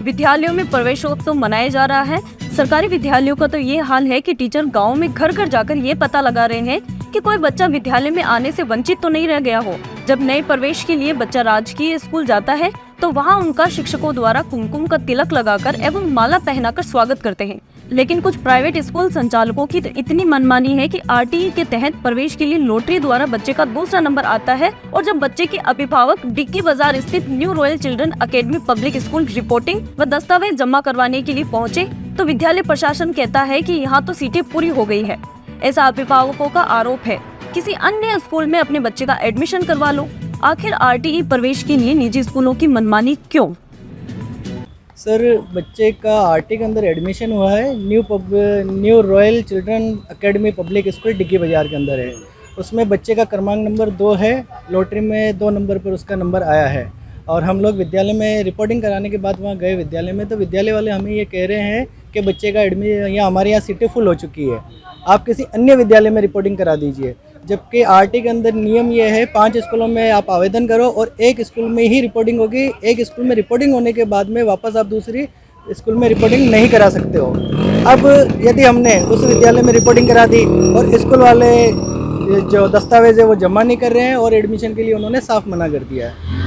विद्यालयों में प्रवेशोत्सव मनाया जा रहा है। सरकारी विद्यालयों का तो ये हाल है कि टीचर गाँव में घर घर जाकर ये पता लगा रहे हैं कि कोई बच्चा विद्यालय में आने से वंचित तो नहीं रह गया हो। जब नए प्रवेश के लिए बच्चा राजकीय स्कूल जाता है तो वहाँ उनका शिक्षकों द्वारा कुमकुम का तिलक लगाकर एवं माला पहनाकर स्वागत करते हैं। लेकिन कुछ प्राइवेट स्कूल संचालकों की तो इतनी मनमानी है कि आरटीई के तहत प्रवेश के लिए लॉटरी द्वारा बच्चे का दूसरा नंबर आता है और जब बच्चे के अभिभावक डिक्की बाजार स्थित new royal children academy public school reporting व दस्तावेज जमा करवाने के लिए पहुँचे तो विद्यालय प्रशासन कहता है कि यहाँ तो सीटें पूरी हो गई है। ऐसा अभिभावकों का आरोप है। किसी अन्य स्कूल में अपने बच्चे का एडमिशन करवा लो। आखिर आरटीई प्रवेश के लिए निजी स्कूलों की मनमानी क्यों? सर, बच्चे का आरटी के अंदर एडमिशन हुआ है, new royal children academy public school डिग्गी बाज़ार के अंदर है। उसमें बच्चे का क्रमांक नंबर 2 है। लॉटरी में 2 नंबर पर उसका नंबर आया है और हम लोग विद्यालय में रिपोर्टिंग कराने के बाद वहाँ गए विद्यालय में, तो विद्यालय वाले हमें ये कह रहे हैं कि बच्चे का एडमिशन यहाँ हमारे यहाँ सीटें फुल हो चुकी है, आप किसी अन्य विद्यालय में रिपोर्टिंग करा दीजिए। जबकि आरटी के अंदर नियम ये है 5 स्कूलों में आप आवेदन करो और एक स्कूल में ही रिपोर्टिंग होगी। एक स्कूल में रिपोर्टिंग होने के बाद में वापस आप दूसरी स्कूल में रिपोर्टिंग नहीं करा सकते हो। अब यदि हमने उस विद्यालय में रिपोर्टिंग करा दी और स्कूल वाले जो दस्तावेज है वो जमा नहीं कर रहे हैं और एडमिशन के लिए उन्होंने साफ मना कर दिया है।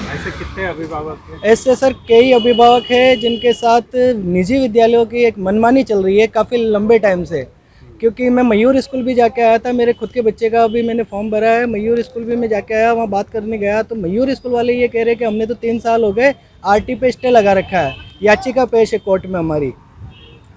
ऐसे कितने अभिभावक हैं? ऐसे सर कई अभिभावक हैं जिनके साथ निजी विद्यालयों की एक मनमानी चल रही है काफ़ी लंबे टाइम से। क्योंकि मैं मयूर स्कूल भी जाके आया था, मेरे खुद के बच्चे का भी मैंने फॉर्म भरा है। मयूर स्कूल भी मैं जाके आया, वहाँ बात करने गया तो मयूर स्कूल वाले ये कह रहे हैं कि हमने तो 3 साल हो गए आरटी पे स्टे लगा रखा है, याचिका पेश है कोर्ट में हमारी।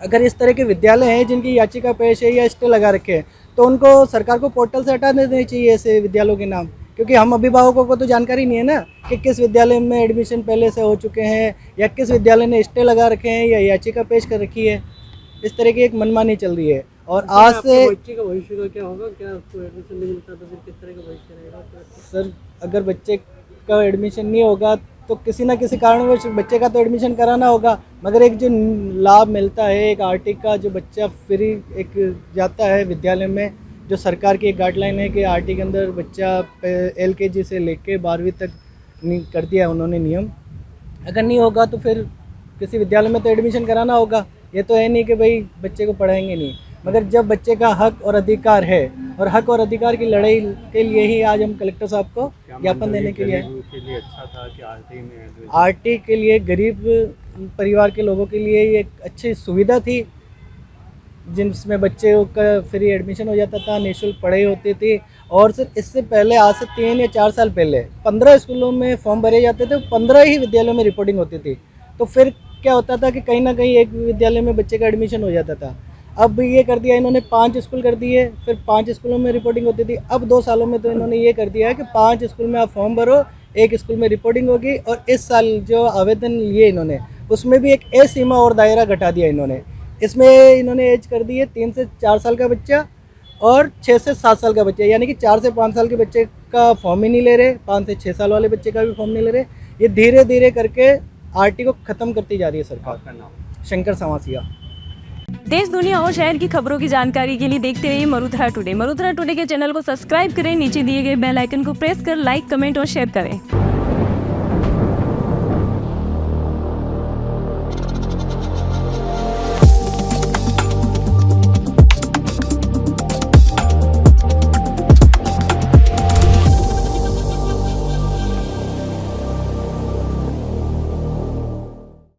अगर इस तरह के विद्यालय हैं जिनकी याचिका पेश है या स्टे लगा रखे हैं तो उनको सरकार को पोर्टल से हटा देने चाहिए ऐसे विद्यालयों के नाम, क्योंकि हम अभिभावकों को तो जानकारी नहीं है ना कि किस विद्यालय में एडमिशन पहले से हो चुके हैं या किस विद्यालय ने स्टे लगा रखे हैं या याचिका पेश कर रखी है। इस तरह की एक मनमानी चल रही है और आज से बच्चे का भविष्य का क्या होगा? क्या उसको एडमिशन नहीं मिलता तो फिर किस तरह का भविष्य रहेगा? सर, अगर बच्चे का एडमिशन नहीं होगा तो किसी ना किसी कारणवश बच्चे का तो एडमिशन कराना होगा, मगर एक जो लाभ मिलता है एक आरटी का, जो बच्चा फ्री एक जाता है विद्यालय में, जो सरकार की एक गाइडलाइन है कि आरटी के अंदर बच्चा LKG से लेके 12वीं तक कर दिया है उन्होंने नियम। अगर नहीं होगा तो फिर किसी विद्यालय में तो एडमिशन कराना होगा। ये तो है नहीं कि भाई बच्चे को पढ़ाएंगे नहीं, मगर जब बच्चे का हक और अधिकार है और हक और अधिकार की लड़ाई के लिए ही आज हम कलेक्टर साहब को ज्ञापन देने के लिए अच्छा था कि आरटी के लिए गरीब परिवार के लोगों के लिए ये एक अच्छी सुविधा थी जिसमें बच्चे का फ्री एडमिशन हो जाता था, निःशुल्क पढ़ाई होती थी। और सिर्फ इससे पहले आज से 3 या 4 साल पहले 15 स्कूलों में फॉर्म भरे जाते थे, 15 ही विद्यालयों में रिपोर्टिंग होती थी। तो फिर क्या होता था कि कहीं ना कहीं एक विद्यालय में बच्चे का एडमिशन हो जाता था। अब ये कर दिया इन्होंने, 5 स्कूल कर दिए, फिर 5 स्कूलों में रिपोर्टिंग होती थी। अब 2 सालों में तो इन्होंने ये कर दिया है कि 5 स्कूल में आप फॉर्म भरो, एक स्कूल में रिपोर्टिंग होगी। और इस साल जो आवेदन लिए इन्होंने उसमें भी एक एज सीमा और दायरा घटा दिया इन्होंने। इसमें इन्होंने एज कर दी है 3 से 4 साल का बच्चा और 6 से 7 साल का बच्चा, यानी कि 4 से 5 साल के बच्चे का फॉर्म ही नहीं ले रहे, 5 से 6 साल वाले बच्चे का भी फॉर्म नहीं ले रहे। ये धीरे धीरे करके आरटी को ख़त्म करती जा रही है सरकार। आपका नाम? शंकर सवासिया। देश, दुनिया और शहर की खबरों की जानकारी के लिए देखते रहिए मरुधरा टुडे। मरुधरा टुडे के चैनल को सब्सक्राइब करें, नीचे दिए गए बेल आइकन को प्रेस कर लाइक, कमेंट और शेयर करें।